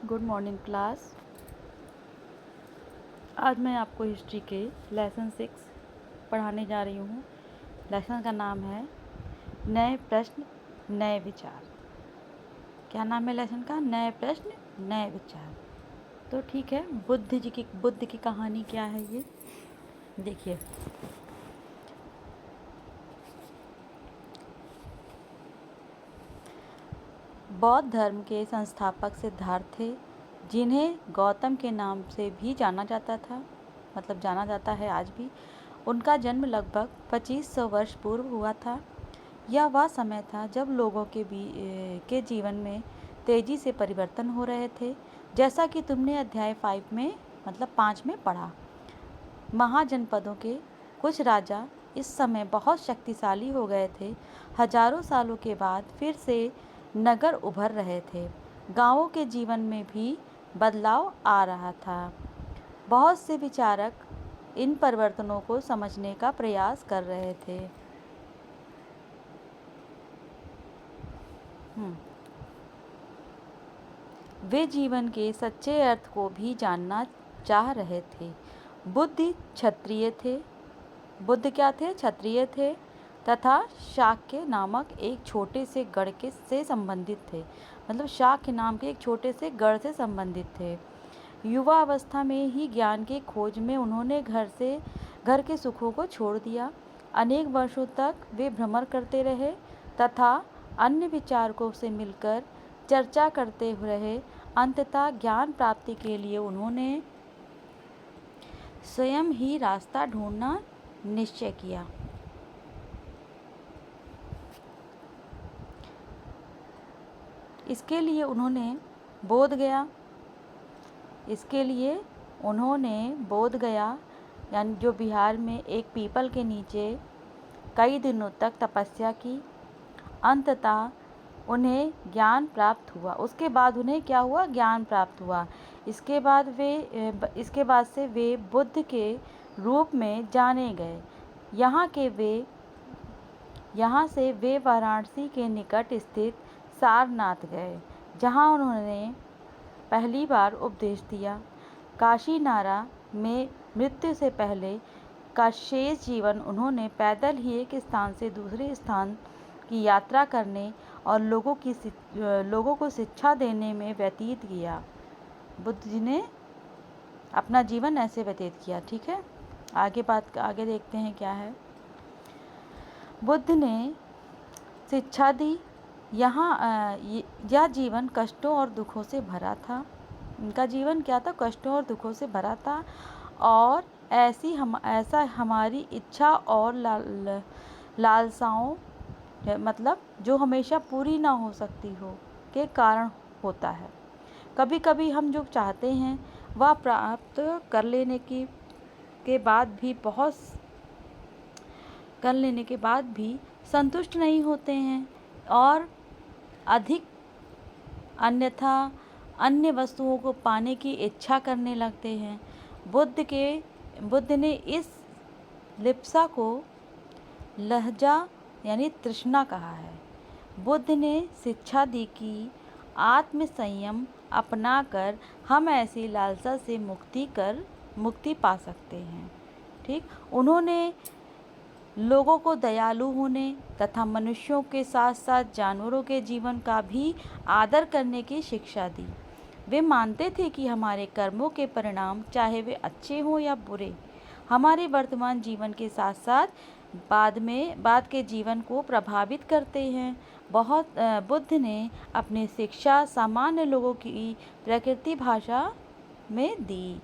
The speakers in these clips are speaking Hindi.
Good morning class. आज मैं आपको हिस्ट्री के लेसन 6 पढ़ाने जा रही हूँ। लेसन का नाम है नए प्रश्न नए विचार। क्या नाम है लेसन का? नए प्रश्न नए विचार। तो ठीक है, बुद्ध की कहानी क्या है ये देखिए। बौद्ध धर्म के संस्थापक सिद्धार्थ थे, जिन्हें गौतम के नाम से भी जाना जाता था, मतलब जाना जाता है आज भी। उनका जन्म लगभग 2500 वर्ष पूर्व हुआ था। यह वह समय था जब लोगों के जीवन में तेजी से परिवर्तन हो रहे थे, जैसा कि तुमने अध्याय 5 में मतलब 5 में पढ़ा। महाजनपदों के कुछ राजा इस समय बहुत शक्तिशाली हो गए थे। हजारों सालों के बाद फिर से नगर उभर रहे थे। गांवों के जीवन में भी बदलाव आ रहा था। बहुत से विचारक इन परिवर्तनों को समझने का प्रयास कर रहे थे। वे जीवन के सच्चे अर्थ को भी जानना चाह रहे थे। बुद्ध क्षत्रिय थे। बुद्ध क्या थे? क्षत्रिय थे तथा शाक्य नामक एक छोटे से गढ़ से संबंधित थे। मतलब शाक्य नाम के एक छोटे से गढ़ से संबंधित थे। युवा अवस्था में ही ज्ञान की खोज में उन्होंने घर के सुखों को छोड़ दिया। अनेक वर्षों तक वे भ्रमण करते रहे तथा अन्य विचारकों से मिलकर चर्चा करते रहे। अंततः ज्ञान प्राप्ति के लिए उन्होंने स्वयं ही रास्ता ढूंढना निश्चय किया। इसके लिए उन्होंने बोध गया यानी जो बिहार में एक पीपल के नीचे कई दिनों तक तपस्या की। अंततः उन्हें ज्ञान प्राप्त हुआ। उसके बाद उन्हें क्या हुआ? ज्ञान प्राप्त हुआ। इसके बाद से वे बुद्ध के रूप में जाने गए। यहाँ से वे वाराणसी के निकट स्थित सारनाथ गए, जहाँ उन्होंने पहली बार उपदेश दिया। काशीनारा में मृत्यु से पहले का शेष जीवन उन्होंने पैदल ही एक स्थान से दूसरे स्थान की यात्रा करने और लोगों को शिक्षा देने में व्यतीत किया। बुद्ध जी ने अपना जीवन ऐसे व्यतीत किया। ठीक है, आगे देखते हैं क्या है। बुद्ध ने शिक्षा दी। यह जीवन कष्टों और दुखों से भरा था। इनका जीवन क्या था? कष्टों और दुखों से भरा था। और ऐसा हमारी इच्छा और लालसाओं मतलब जो हमेशा पूरी ना हो सकती हो के कारण होता है। कभी कभी हम जो चाहते हैं वह प्राप्त कर लेने के बाद भी संतुष्ट नहीं होते हैं और अधिक अन्य वस्तुओं को पाने की इच्छा करने लगते हैं। बुद्ध ने इस लिप्सा को लहजा यानी तृष्णा कहा है। बुद्ध ने शिक्षा दी कि आत्म संयम अपनाकर हम ऐसी लालसा से मुक्ति पा सकते हैं। ठीक, उन्होंने लोगों को दयालु होने तथा मनुष्यों के साथ साथ जानवरों के जीवन का भी आदर करने की शिक्षा दी। वे मानते थे कि हमारे कर्मों के परिणाम, चाहे वे अच्छे हों या बुरे, हमारे वर्तमान जीवन के साथ साथ बाद के जीवन को प्रभावित करते हैं। बुद्ध ने अपनी शिक्षा सामान्य लोगों की प्रकृति भाषा में दी।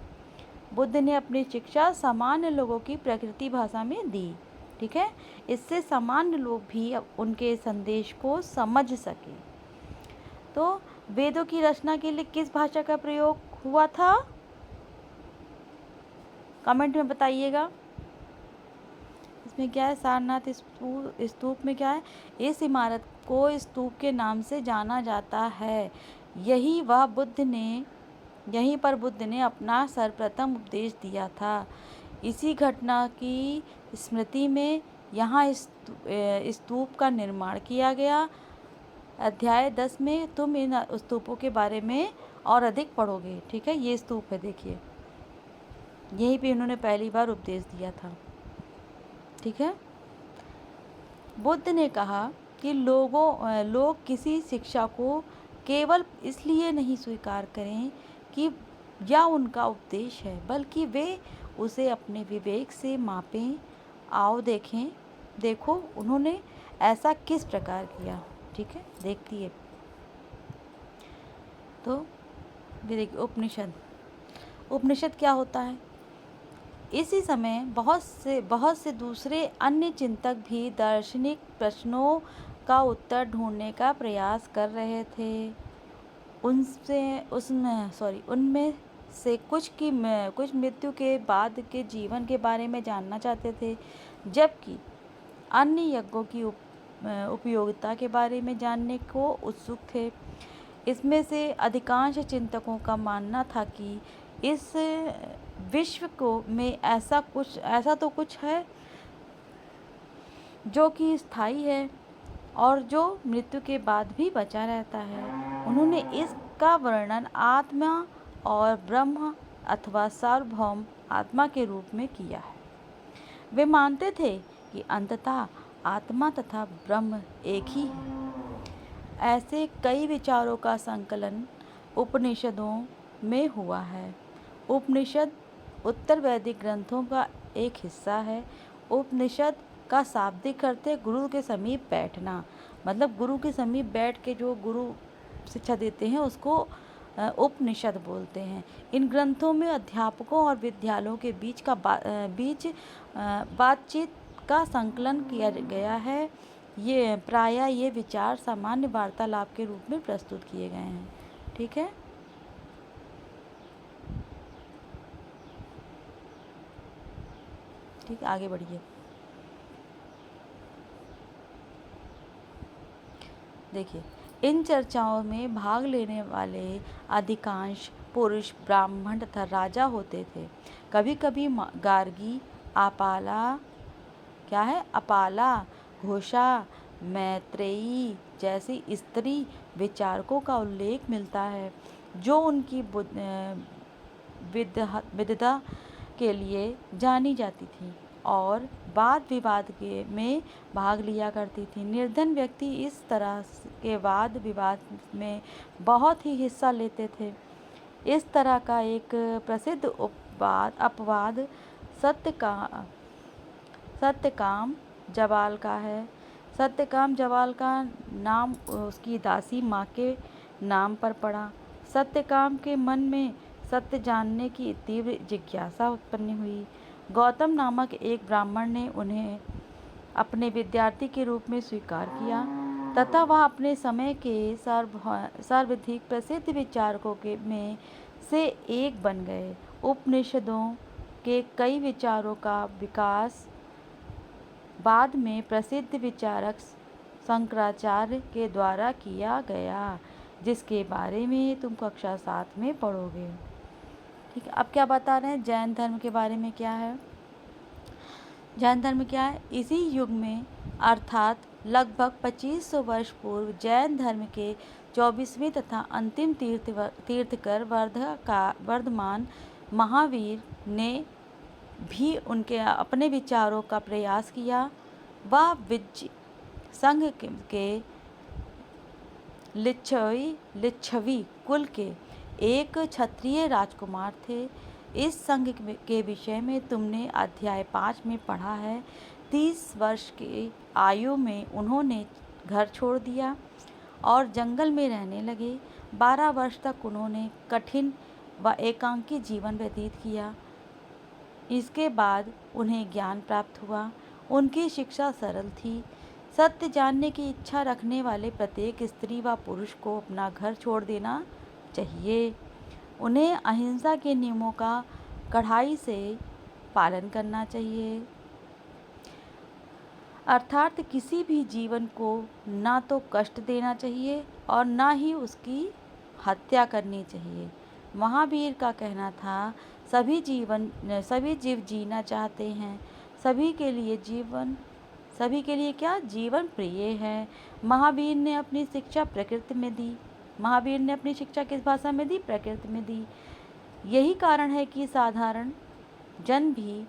बुद्ध ने अपनी शिक्षा सामान्य लोगों की प्रकृति भाषा में दी। ठीक है, इससे सामान्य लोग भी उनके संदेश को समझ सके। तो वेदों की रचना के लिए किस भाषा का प्रयोग हुआ था? कमेंट में बताइएगा। इसमें क्या है? सारनाथ स्तूप में क्या है? इस इमारत को स्तूप के नाम से जाना जाता है। यहीं पर बुद्ध ने अपना सर्वप्रथम उपदेश दिया था। इसी घटना की स्मृति में यहाँ स्तूप का निर्माण किया गया। अध्याय 10 में तुम इन स्तूपों के बारे में और अधिक पढ़ोगे। ठीक है, ये स्तूप है, देखिए यहीं पे इन्होंने पहली बार उपदेश दिया था। ठीक है, बुद्ध ने कहा कि लोग किसी शिक्षा को केवल इसलिए नहीं स्वीकार करें कि या उनका उपदेश है, बल्कि वे उसे अपने विवेक से मापें। आओ देखो उन्होंने ऐसा किस प्रकार किया। ठीक है, देखती है। तो ये देखिए, उपनिषद क्या होता है। इसी समय बहुत से दूसरे अन्य चिंतक भी दार्शनिक प्रश्नों का उत्तर ढूंढने का प्रयास कर रहे थे। उनमें से कुछ मृत्यु के बाद के जीवन के बारे में जानना चाहते थे, जबकि अन्य यज्ञों की उपयोगिता के बारे में जानने को उत्सुक थे। इसमें से अधिकांश चिंतकों का मानना था कि इस विश्व में ऐसा तो कुछ है जो कि स्थायी है और जो मृत्यु के बाद भी बचा रहता है। उन्होंने इसका वर्णन आत्मा और ब्रह्म अथवा सार्वभौम आत्मा के रूप में किया है। वे मानते थे कि अंततः आत्मा तथा ब्रह्म एक ही है। ऐसे कई विचारों का संकलन उपनिषदों में हुआ है। उपनिषद उत्तर वैदिक ग्रंथों का एक हिस्सा है। उपनिषद का शाब्दिक अर्थ है गुरु के समीप बैठना, मतलब गुरु के समीप बैठ के जो गुरु शिक्षा देते हैं उसको उपनिषद बोलते हैं। इन ग्रंथों में अध्यापकों और विद्यालयों के बीच बातचीत का संकलन किया गया है। ये विचार सामान्य वार्तालाप के रूप में प्रस्तुत किए गए हैं। ठीक है, ठीक, आगे बढ़िए। देखिए, इन चर्चाओं में भाग लेने वाले अधिकांश पुरुष ब्राह्मण तथा राजा होते थे। कभी कभी गार्गी, अपाला, घोषा, मैत्रेयी जैसी स्त्री विचारकों का उल्लेख मिलता है, जो उनकी विद्वता के लिए जानी जाती थी और वाद विवाद में भाग लिया करती थी। निर्धन व्यक्ति इस तरह के वाद विवाद में बहुत ही हिस्सा लेते थे। इस तरह का एक प्रसिद्ध अपवाद सत्यकाम जवाल का है। सत्यकाम जवाल का नाम उसकी दासी माँ के नाम पर पड़ा। सत्यकाम के मन में सत्य जानने की तीव्र जिज्ञासा उत्पन्न हुई। गौतम नामक एक ब्राह्मण ने उन्हें अपने विद्यार्थी के रूप में स्वीकार किया तथा वह अपने समय के सर्वाधिक प्रसिद्ध विचारकों में से एक बन गए। उपनिषदों के कई विचारों का विकास बाद में प्रसिद्ध विचारक शंकराचार्य के द्वारा किया गया, जिसके बारे में तुम कक्षा 7 में पढ़ोगे। ठीक है, अब क्या बता रहे हैं जैन धर्म के बारे में। क्या है जैन धर्म? क्या है? इसी युग में अर्थात लगभग 2500 वर्ष पूर्व जैन धर्म के 24वें तथा अंतिम तीर्थकर वर्धमान महावीर ने भी उनके अपने विचारों का प्रयास किया। वह विज्ज संघ के लिच्छवी कुल के एक क्षत्रिय राजकुमार थे। इस संघ के विषय में तुमने अध्याय 5 में पढ़ा है। 30 वर्ष की आयु में उन्होंने घर छोड़ दिया और जंगल में रहने लगे। 12 वर्ष तक उन्होंने कठिन व एकांकी जीवन व्यतीत किया। इसके बाद उन्हें ज्ञान प्राप्त हुआ। उनकी शिक्षा सरल थी। सत्य जानने की इच्छा रखने वाले प्रत्येक स्त्री व पुरुष को अपना घर छोड़ देना चाहिए। उन्हें अहिंसा के नियमों का कड़ाई से पालन करना चाहिए, अर्थात किसी भी जीवन को ना तो कष्ट देना चाहिए और ना ही उसकी हत्या करनी चाहिए। महावीर का कहना था, सभी जीव जीना चाहते हैं, सभी के लिए जीवन सभी के लिए क्या जीवन प्रिय है। महावीर ने अपनी शिक्षा प्रकृति में दी। महावीर ने अपनी शिक्षा किस भाषा में दी? प्रकृति में दी। यही कारण है कि साधारण जन भी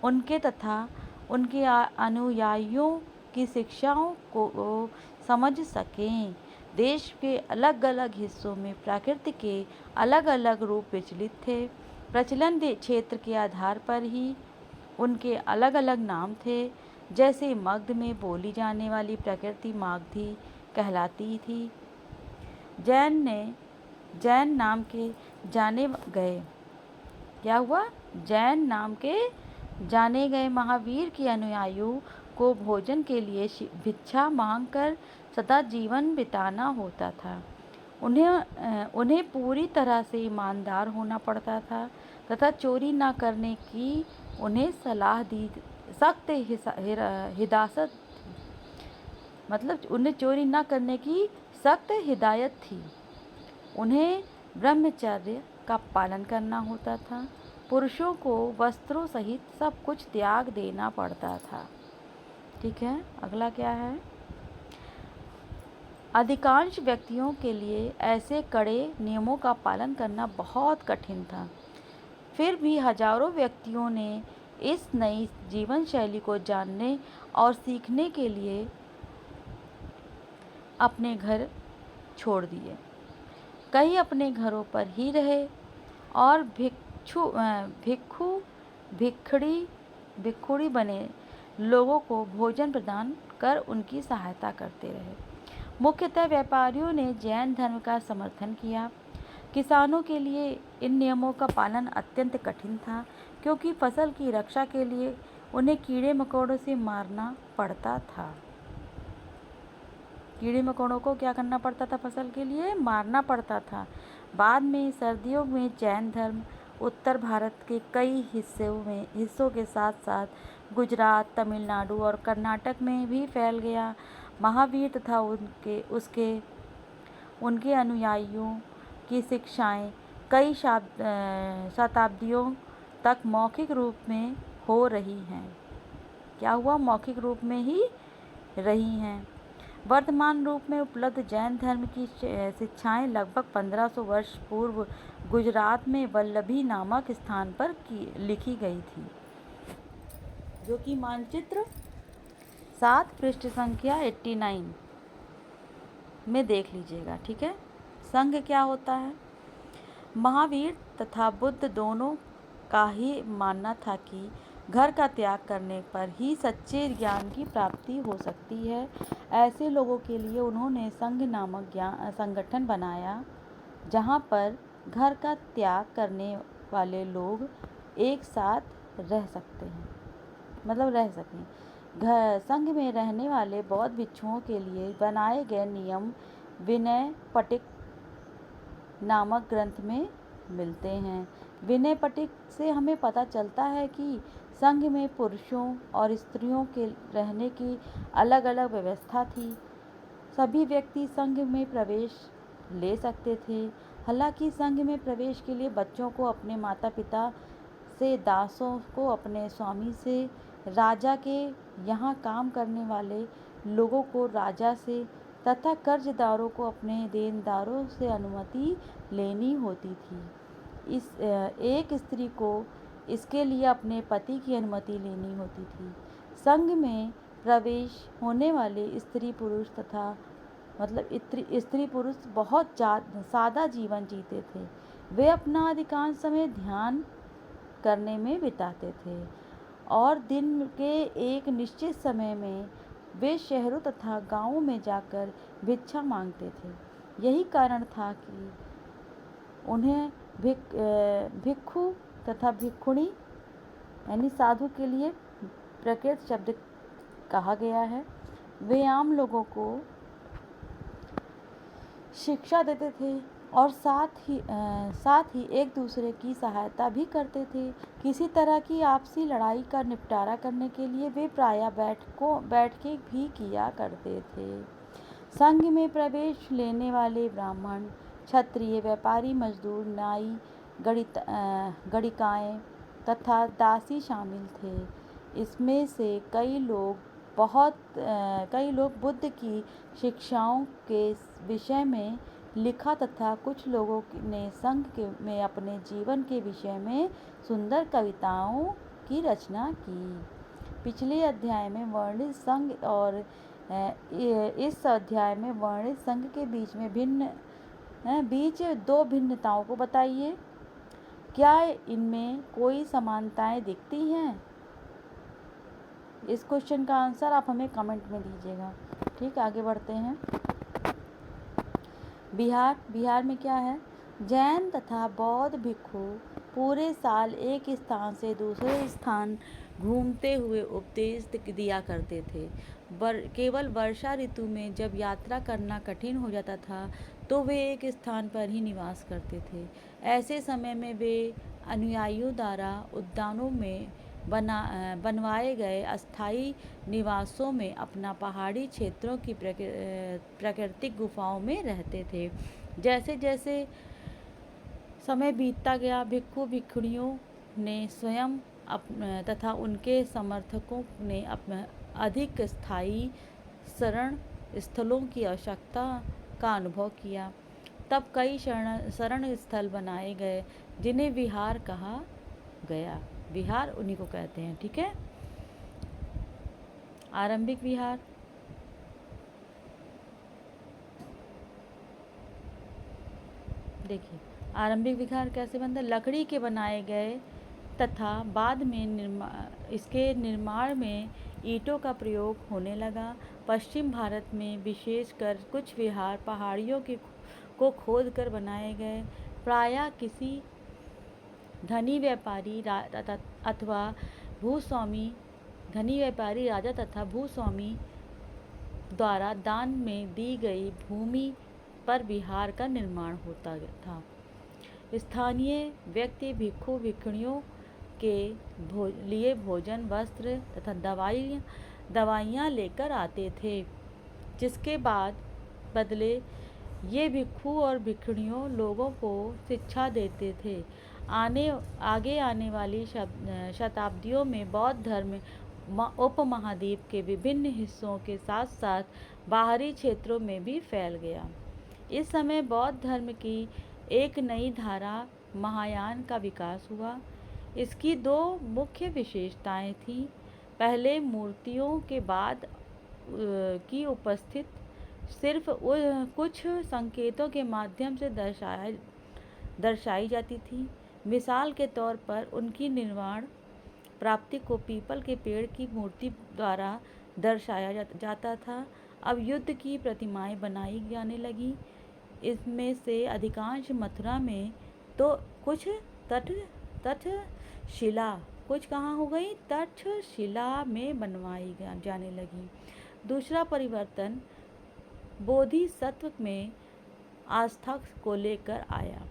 उनके तथा उनके अनुयायियों की शिक्षाओं को समझ सकें। देश के अलग अलग हिस्सों में प्रकृति के अलग अलग रूप विचलित थे। प्रचलन क्षेत्र के आधार पर ही उनके अलग अलग नाम थे। जैसे मगध में बोली जाने वाली प्रकृति मागधी कहलाती थी। जैन नाम के जाने गए क्या हुआ? जैन नाम के जाने गए महावीर के अनुयायियों को भोजन के लिए भिक्षा मांगकर सदा जीवन बिताना होता था। उन्हें पूरी तरह से ईमानदार होना पड़ता था तथा चोरी न करने की उन्हें सलाह दी। सख्त हिदायत मतलब उन्हें चोरी न करने की सख्त हिदायत थी। उन्हें ब्रह्मचर्य का पालन करना होता था। पुरुषों को वस्त्रों सहित सब कुछ त्याग देना पड़ता था। ठीक है, अगला क्या है? अधिकांश व्यक्तियों के लिए ऐसे कड़े नियमों का पालन करना बहुत कठिन था। फिर भी हजारों व्यक्तियों ने इस नई जीवन शैली को जानने और सीखने के लिए अपने घर छोड़ दिए। कई अपने घरों पर ही रहे और भिक्षुड़ी बने लोगों को भोजन प्रदान कर उनकी सहायता करते रहे। मुख्यतः व्यापारियों ने जैन धर्म का समर्थन किया। किसानों के लिए इन नियमों का पालन अत्यंत कठिन था, क्योंकि फसल की रक्षा के लिए उन्हें कीड़े मकोड़ों से मारना पड़ता था। कीड़े मकोड़ों को क्या करना पड़ता था? फसल के लिए मारना पड़ता था। बाद में सर्दियों में जैन धर्म उत्तर भारत के कई हिस्सों के साथ साथ गुजरात, तमिलनाडु और कर्नाटक में भी फैल गया। महावीर तथा उनके अनुयायियों की शिक्षाएं कई शताब्दियों तक मौखिक रूप में हो रही हैं। क्या हुआ? मौखिक रूप में ही रही हैं। वर्तमान रूप में उपलब्ध जैन धर्म की शिक्षाएं लगभग 1500 वर्ष पूर्व गुजरात में वल्लभी नामक स्थान पर लिखी गई थी, जो कि मानचित्र 7 पृष्ठ संख्या 89 में देख लीजिएगा। ठीक है। संघ क्या होता है? महावीर तथा बुद्ध दोनों का ही मानना था कि घर का त्याग करने पर ही सच्चे ज्ञान की प्राप्ति हो सकती है। ऐसे लोगों के लिए उन्होंने संघ नामक संगठन बनाया, जहाँ पर घर का त्याग करने वाले लोग एक साथ रह सकते हैं, मतलब रह सकें। संघ में रहने वाले बौद्ध भिक्षुओं के लिए बनाए गए नियम विनय पिटक नामक ग्रंथ में मिलते हैं। विनय पिटक से हमें पता चलता है कि संघ में पुरुषों और स्त्रियों के रहने की अलग अलग व्यवस्था थी। सभी व्यक्ति संघ में प्रवेश ले सकते थे। हालांकि संघ में प्रवेश के लिए बच्चों को अपने माता पिता से, दासों को अपने स्वामी से, राजा के यहाँ काम करने वाले लोगों को राजा से तथा कर्जदारों को अपने देनदारों से अनुमति लेनी होती थी। एक स्त्री को इसके लिए अपने पति की अनुमति लेनी होती थी। संघ में प्रवेश होने वाले स्त्री पुरुष बहुत सादा जीवन जीते थे। वे अपना अधिकांश समय ध्यान करने में बिताते थे और दिन के एक निश्चित समय में वे शहरों तथा गांवों में जाकर भिक्षा मांगते थे। यही कारण था कि उन्हें भिक्षु तथा भिक्षुणी यानी साधु के लिए प्रकृत शब्द कहा गया है। वे आम लोगों को शिक्षा देते थे और साथ ही एक दूसरे की सहायता भी करते थे। किसी तरह की आपसी लड़ाई का निपटारा करने के लिए वे प्रायः बैठके भी किया करते थे। संघ में प्रवेश लेने वाले ब्राह्मण, क्षत्रिय, व्यापारी, मजदूर, नाई, गणिकाएँ तथा दासी शामिल थे। इसमें से कई लोग कई लोग बुद्ध की शिक्षाओं के विषय में लिखा तथा कुछ लोगों ने में अपने जीवन के विषय में सुंदर कविताओं की रचना की। पिछले अध्याय में वर्णित संघ और इस अध्याय में वर्णित संघ के बीच दो भिन्नताओं को बताइए। क्या इनमें कोई समानताएं दिखती हैं? इस क्वेश्चन का आंसर आप हमें कमेंट में दीजिएगा। ठीक, आगे बढ़ते हैं। बिहार में क्या है? जैन तथा बौद्ध भिक्षु पूरे साल एक स्थान से दूसरे स्थान घूमते हुए उपदेश दिया करते थे। केवल वर्षा ऋतु में जब यात्रा करना कठिन हो जाता था तो वे एक स्थान पर ही निवास करते थे। ऐसे समय में वे अनुयायियों द्वारा उद्यानों में बनवाए गए अस्थायी निवासों में अपना पहाड़ी क्षेत्रों की प्राकृतिक गुफाओं में रहते थे। जैसे जैसे समय बीतता गया, भिक्षु भिक्षुणियों ने स्वयं तथा उनके समर्थकों ने अधिक स्थायी शरण स्थलों की आवश्यकता का अनुभव किया। तब कई शरण स्थल बनाए गए जिन्हें विहार कहा गया। विहार उन्हीं को कहते हैं। ठीक है। आरंभिक विहार, देखिए आरंभिक विहार कैसे बनता है। लकड़ी के बनाए गए तथा बाद में इसके निर्माण में ईंटों का प्रयोग होने लगा। पश्चिम भारत में विशेषकर कुछ विहार पहाड़ियों को खोद कर बनाए गए। प्रायः किसी धनी व्यापारी राजा तथा भूस्वामी द्वारा दान में दी गई भूमि पर विहार का निर्माण होता था। स्थानीय व्यक्ति भिक्षु भिक्षुणियों के लिए भोजन, वस्त्र तथा दवाइयाँ लेकर आते थे, जिसके बदले ये भिक्षु और भिक्षुणियों लोगों को शिक्षा देते थे। आगे आने वाली शताब्दियों में बौद्ध धर्म उपमहाद्वीप के विभिन्न हिस्सों के साथ साथ बाहरी क्षेत्रों में भी फैल गया। इस समय बौद्ध धर्म की एक नई धारा महायान का विकास हुआ। इसकी दो मुख्य विशेषताएं थीं। पहले, मूर्तियों के बाद की उपस्थित सिर्फ कुछ संकेतों के माध्यम से दर्शाई जाती थी। मिसाल के तौर पर उनकी निर्वाण प्राप्ति को पीपल के पेड़ की मूर्ति द्वारा दर्शाया जाता था। अब युद्ध की प्रतिमाएं बनाई जाने लगी। इसमें से अधिकांश मथुरा में तो कुछ तक्षशिला में बनवाई जाने लगी। दूसरा परिवर्तन बोधिसत्व में आस्था को लेकर आया।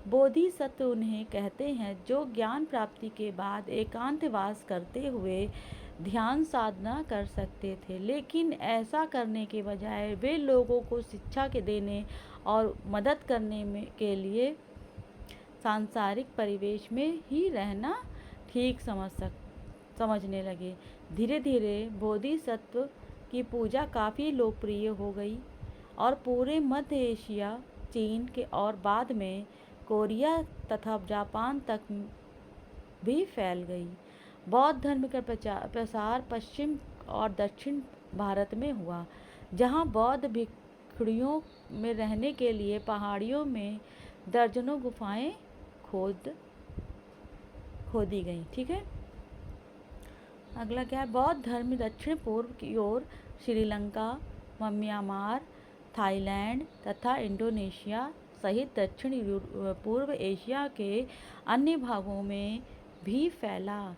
बोधिसत्व उन्हें कहते हैं जो ज्ञान प्राप्ति के बाद एकांतवास करते हुए ध्यान साधना कर सकते थे, लेकिन ऐसा करने के बजाय वे लोगों को शिक्षा के देने और मदद करने के लिए सांसारिक परिवेश में ही रहना ठीक समझने लगे। धीरे धीरे बोधिसत्व की पूजा काफ़ी लोकप्रिय हो गई और पूरे मध्य एशिया, चीन के और बाद में कोरिया तथा जापान तक भी फैल गई। बौद्ध धर्म का प्रसार पश्चिम और दक्षिण भारत में हुआ, जहाँ बौद्ध भिक्षुओं में रहने के लिए पहाड़ियों में दर्जनों गुफाएं खोदी गईं। ठीक है। अगला क्या है? बौद्ध धर्म दक्षिण पूर्व की ओर श्रीलंका, म्यांमार, थाईलैंड तथा इंडोनेशिया सहित दक्षिण पूर्व एशिया के अन्य भागों में भी फैला।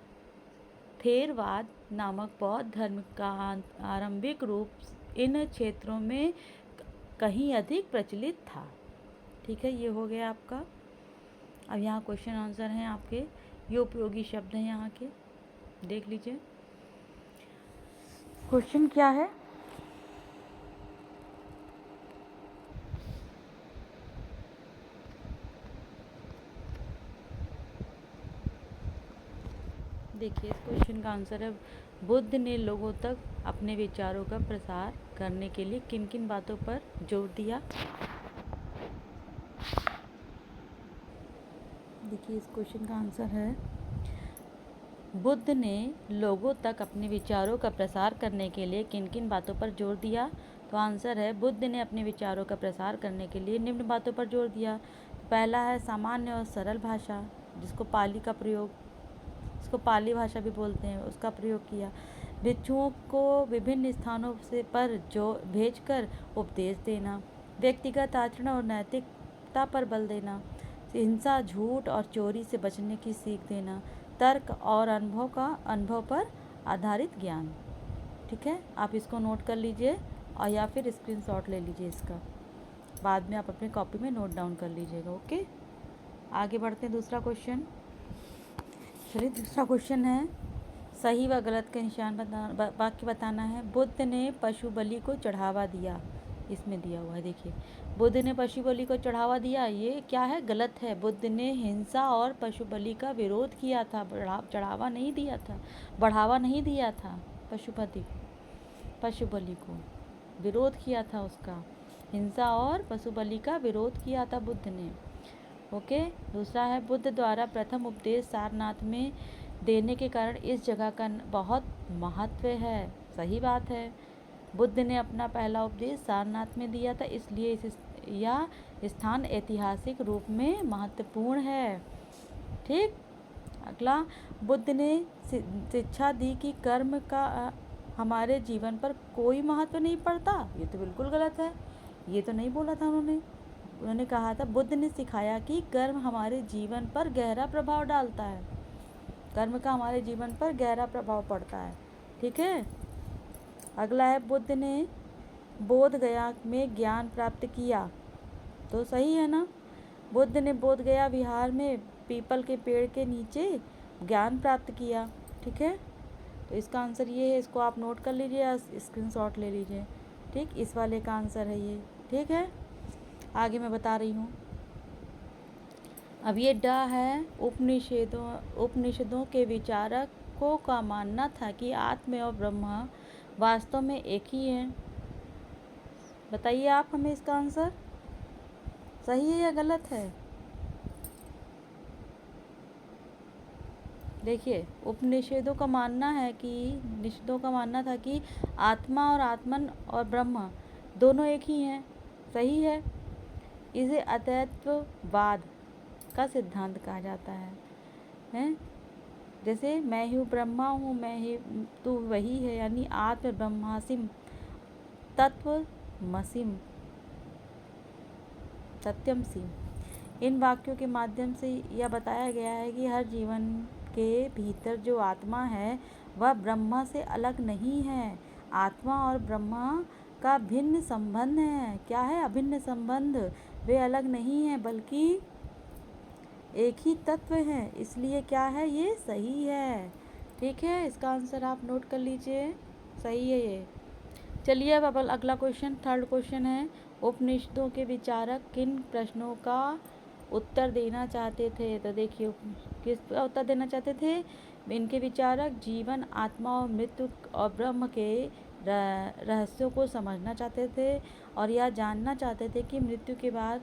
थेरवाद नामक बौद्ध धर्म का आरंभिक रूप इन क्षेत्रों में कहीं अधिक प्रचलित था। ठीक है, ये हो गया आपका। अब यहाँ क्वेश्चन आंसर हैं आपके, ये उपयोगी शब्द हैं यहाँ के, देख लीजिए। क्वेश्चन क्या है? देखिए, इस क्वेश्चन का आंसर है बुद्ध ने लोगों तक अपने विचारों का प्रसार करने के लिए किन किन बातों पर जोर दिया? देखिए, इस क्वेश्चन का आंसर है, बुद्ध ने लोगों तक अपने विचारों का प्रसार करने के लिए किन किन बातों पर जोर दिया? तो आंसर है, बुद्ध ने अपने विचारों का प्रसार करने के लिए निम्न बातों पर जोर दिया। पहला है सामान्य और सरल भाषा, जिसको पाली भाषा भी बोलते हैं, उसका प्रयोग किया। भिक्षुओं को विभिन्न स्थानों से पर जो भेजकर उपदेश देना। व्यक्तिगत आचरण और नैतिकता पर बल देना। हिंसा, झूठ और चोरी से बचने की सीख देना। तर्क और अनुभव पर आधारित ज्ञान। ठीक है, आप इसको नोट कर लीजिए और या फिर स्क्रीनशॉट ले लीजिए इसका, बाद में आप अपनी कॉपी में नोट डाउन कर लीजिएगा। ओके, आगे बढ़ते हैं। दूसरा क्वेश्चन, चलिए दूसरा क्वेश्चन है, सही व गलत के निशान वाक्य बताना है। बुद्ध ने पशु बलि को चढ़ावा दिया, इसमें दिया हुआ है, देखिए, बुद्ध ने पशु बलि को चढ़ावा दिया, ये क्या है? गलत है। बुद्ध ने हिंसा और पशु बलि का विरोध किया था, चढ़ावा नहीं दिया था, बढ़ावा नहीं दिया था। पशु बलि को विरोध किया था, उसका हिंसा और पशु बलि का विरोध किया था बुद्ध ने। ओके, दूसरा है, बुद्ध द्वारा प्रथम उपदेश सारनाथ में देने के कारण इस जगह का बहुत महत्व है। सही बात है, बुद्ध ने अपना पहला उपदेश सारनाथ में दिया था, इसलिए यह स्थान ऐतिहासिक रूप में महत्वपूर्ण है। ठीक, अगला, बुद्ध ने शिक्षा दी कि कर्म का हमारे जीवन पर कोई महत्व नहीं पड़ता। ये तो बिल्कुल गलत है, ये तो नहीं बोला था उन्होंने कहा था, बुद्ध ने सिखाया कि कर्म हमारे जीवन पर गहरा प्रभाव डालता है, कर्म का हमारे जीवन पर गहरा प्रभाव पड़ता है। ठीक है, अगला है, बुद्ध ने बोध गया में ज्ञान प्राप्त किया, तो सही है ना? बुद्ध ने बोध गया विहार में पीपल के पेड़ के नीचे ज्ञान प्राप्त किया। ठीक है, तो इसका आंसर ये है, इसको आप नोट कर लीजिए या स्क्रीनशॉट ले लीजिए। ठीक, इस वाले का आंसर है ये। ठीक है, आगे मैं बता रही हूँ। अब ये ड है, उपनिषदों के विचारकों का मानना था कि आत्मा और ब्रह्म वास्तव में एक ही है। बताइए आप हमें इसका आंसर, सही है या गलत है? देखिए, उपनिषदों का मानना था कि आत्मा और आत्मन और ब्रह्म दोनों एक ही हैं। सही है, इसे अद्वैतवाद का सिद्धांत कहा जाता है? जैसे मैं हूँ ब्रह्मा हूँ, मैं ही तू वही है, यानी आत्म ब्रह्मासिम तत्वमसिम सत्यम सिम। इन वाक्यों के माध्यम से यह बताया गया है कि हर जीवन के भीतर जो आत्मा है वह ब्रह्मा से अलग नहीं है। आत्मा और ब्रह्मा का भिन्न संबंध है। क्या है? अभिन्न संबंध। वे अलग नहीं है बल्कि एक ही तत्व है, इसलिए क्या है, ये सही है। ठीक है, इसका आंसर आप नोट कर लीजिए, सही है ये। चलिए अब अगला क्वेश्चन, थर्ड क्वेश्चन है, उपनिषदों के विचारक किन प्रश्नों का उत्तर देना चाहते थे? तो देखिए, किस उत्तर देना चाहते थे इनके विचारक? जीवन, आत्मा और मृत्यु और ब्रह्म के रहस्यों को समझना चाहते थे और यह जानना चाहते थे कि मृत्यु के बाद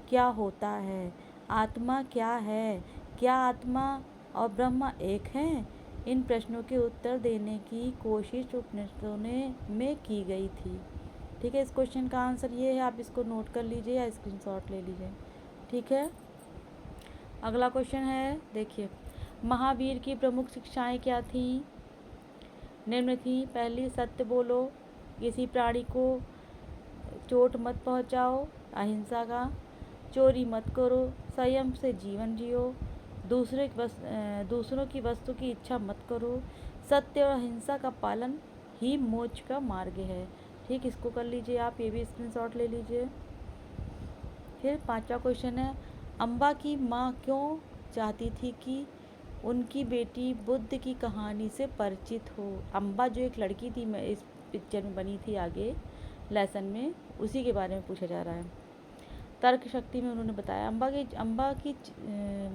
क्या होता है, आत्मा क्या है, क्या आत्मा और ब्रह्म एक हैं? इन प्रश्नों के उत्तर देने की कोशिश उपनिषदों में की गई थी। ठीक है, इस क्वेश्चन का आंसर ये है, आप इसको नोट कर लीजिए या स्क्रीनशॉट ले लीजिए। ठीक है, अगला क्वेश्चन है, देखिए, महावीर की प्रमुख शिक्षाएं क्या थीं? निम्न थी। पहली, सत्य बोलो, किसी प्राणी को चोट मत पहुंचाओ, अहिंसा का, चोरी मत करो, संयम से जीवन जियो, दूसरों की वस्तु की इच्छा मत करो, सत्य और अहिंसा का पालन ही मोक्ष का मार्ग है। ठीक, इसको कर लीजिए आप, ये भी स्क्रीनशॉट ले लीजिए। फिर पांचवा क्वेश्चन है, अम्बा की माँ क्यों चाहती थी कि उनकी बेटी बुद्ध की कहानी से परिचित हो? अम्बा जो एक लड़की थी, मैं इस पिक्चर में बनी थी, आगे लेसन में उसी के बारे में पूछा जा रहा है। तर्क शक्ति में उन्होंने बताया, अम्बा की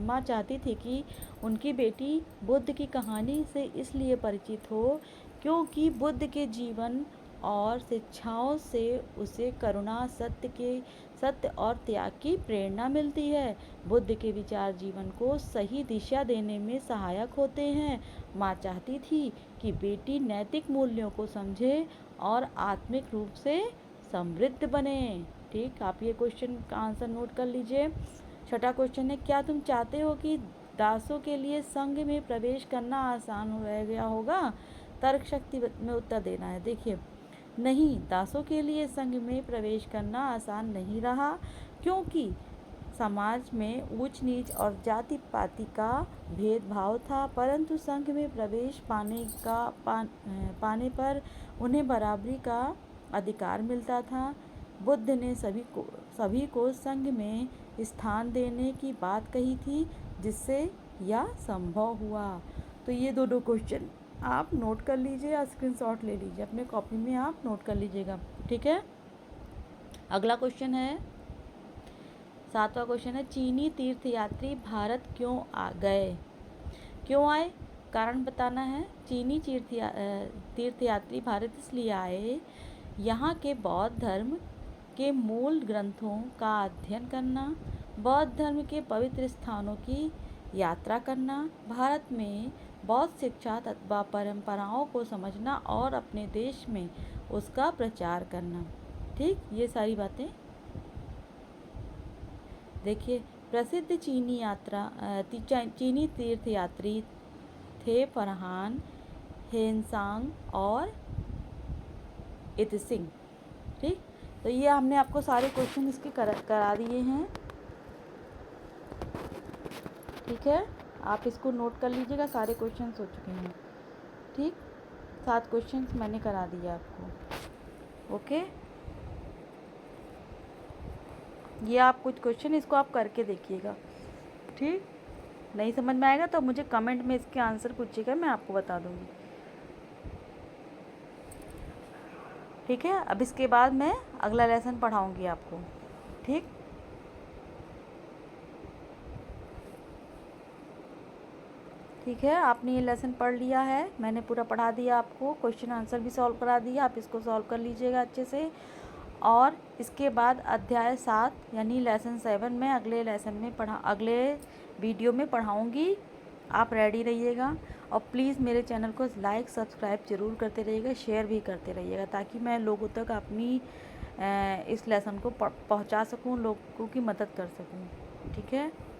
माँ चाहती थी कि उनकी बेटी बुद्ध की कहानी से इसलिए परिचित हो क्योंकि बुद्ध के जीवन और शिक्षाओं से उसे करुणा, सत्य और त्याग की प्रेरणा मिलती है। बुद्ध के विचार जीवन को सही दिशा देने में सहायक होते हैं। माँ चाहती थी कि बेटी नैतिक मूल्यों को समझे और आत्मिक रूप से समृद्ध बने। ठीक, आप ये क्वेश्चन का आंसर नोट कर लीजिए। छठा क्वेश्चन है, क्या तुम चाहते हो कि दासों के लिए संघ में प्रवेश करना आसान रह गया होगा? तर्क शक्ति में उत्तर देना है। देखिए, नहीं, दासों के लिए संघ में प्रवेश करना आसान नहीं रहा, क्योंकि समाज में ऊंच नीच और जाति पाति का भेदभाव था, परंतु संघ में प्रवेश पाने पर उन्हें बराबरी का अधिकार मिलता था। बुद्ध ने सभी को संघ में स्थान देने की बात कही थी, जिससे यह संभव हुआ। तो ये दो क्वेश्चन आप नोट कर लीजिए या स्क्रीनशॉट ले लीजिए, अपने कॉपी में आप नोट कर लीजिएगा। ठीक है, अगला क्वेश्चन है, सातवां क्वेश्चन है, चीनी तीर्थयात्री भारत क्यों आ गए? क्यों आए? कारण बताना है। चीनी तीर्थयात्री भारत इसलिए आए, यहाँ के बौद्ध धर्म के मूल ग्रंथों का अध्ययन करना, बौद्ध धर्म के पवित्र स्थानों की यात्रा करना, भारत में बौद्ध शिक्षा तथा परंपराओं को समझना और अपने देश में उसका प्रचार करना। ठीक, ये सारी बातें। देखिए, प्रसिद्ध चीनी तीर्थयात्री थे फरहान, हेनसांग और इतसिंग। ठीक, तो ये हमने आपको सारे क्वेश्चन इसके करा दिए हैं। ठीक है, आप इसको नोट कर लीजिएगा, सारे क्वेश्चंस हो चुके हैं। ठीक, 7 क्वेश्चंस मैंने करा दिए आपको। ओके, ये आप कुछ क्वेश्चन इसको आप करके देखिएगा। ठीक, नहीं समझ में आएगा तो मुझे कमेंट में इसके आंसर पूछिएगा, मैं आपको बता दूंगी। ठीक है, अब इसके बाद मैं अगला लेसन पढ़ाऊंगी आपको। ठीक, ठीक है, आपने ये लेसन पढ़ लिया है, मैंने पूरा पढ़ा दिया आपको, क्वेश्चन आंसर भी सॉल्व करा दिया, आप इसको सॉल्व कर लीजिएगा अच्छे से। और इसके बाद अध्याय 7 यानी लेसन 7 में अगले वीडियो में पढ़ाऊँगी। आप रेडी रहिएगा और प्लीज़ मेरे चैनल को लाइक सब्सक्राइब ज़रूर करते रहिएगा, शेयर भी करते रहिएगा, ताकि मैं लोगों तक अपनी इस लेसन को पहुंचा सकूं, लोगों की मदद कर सकूं। ठीक है।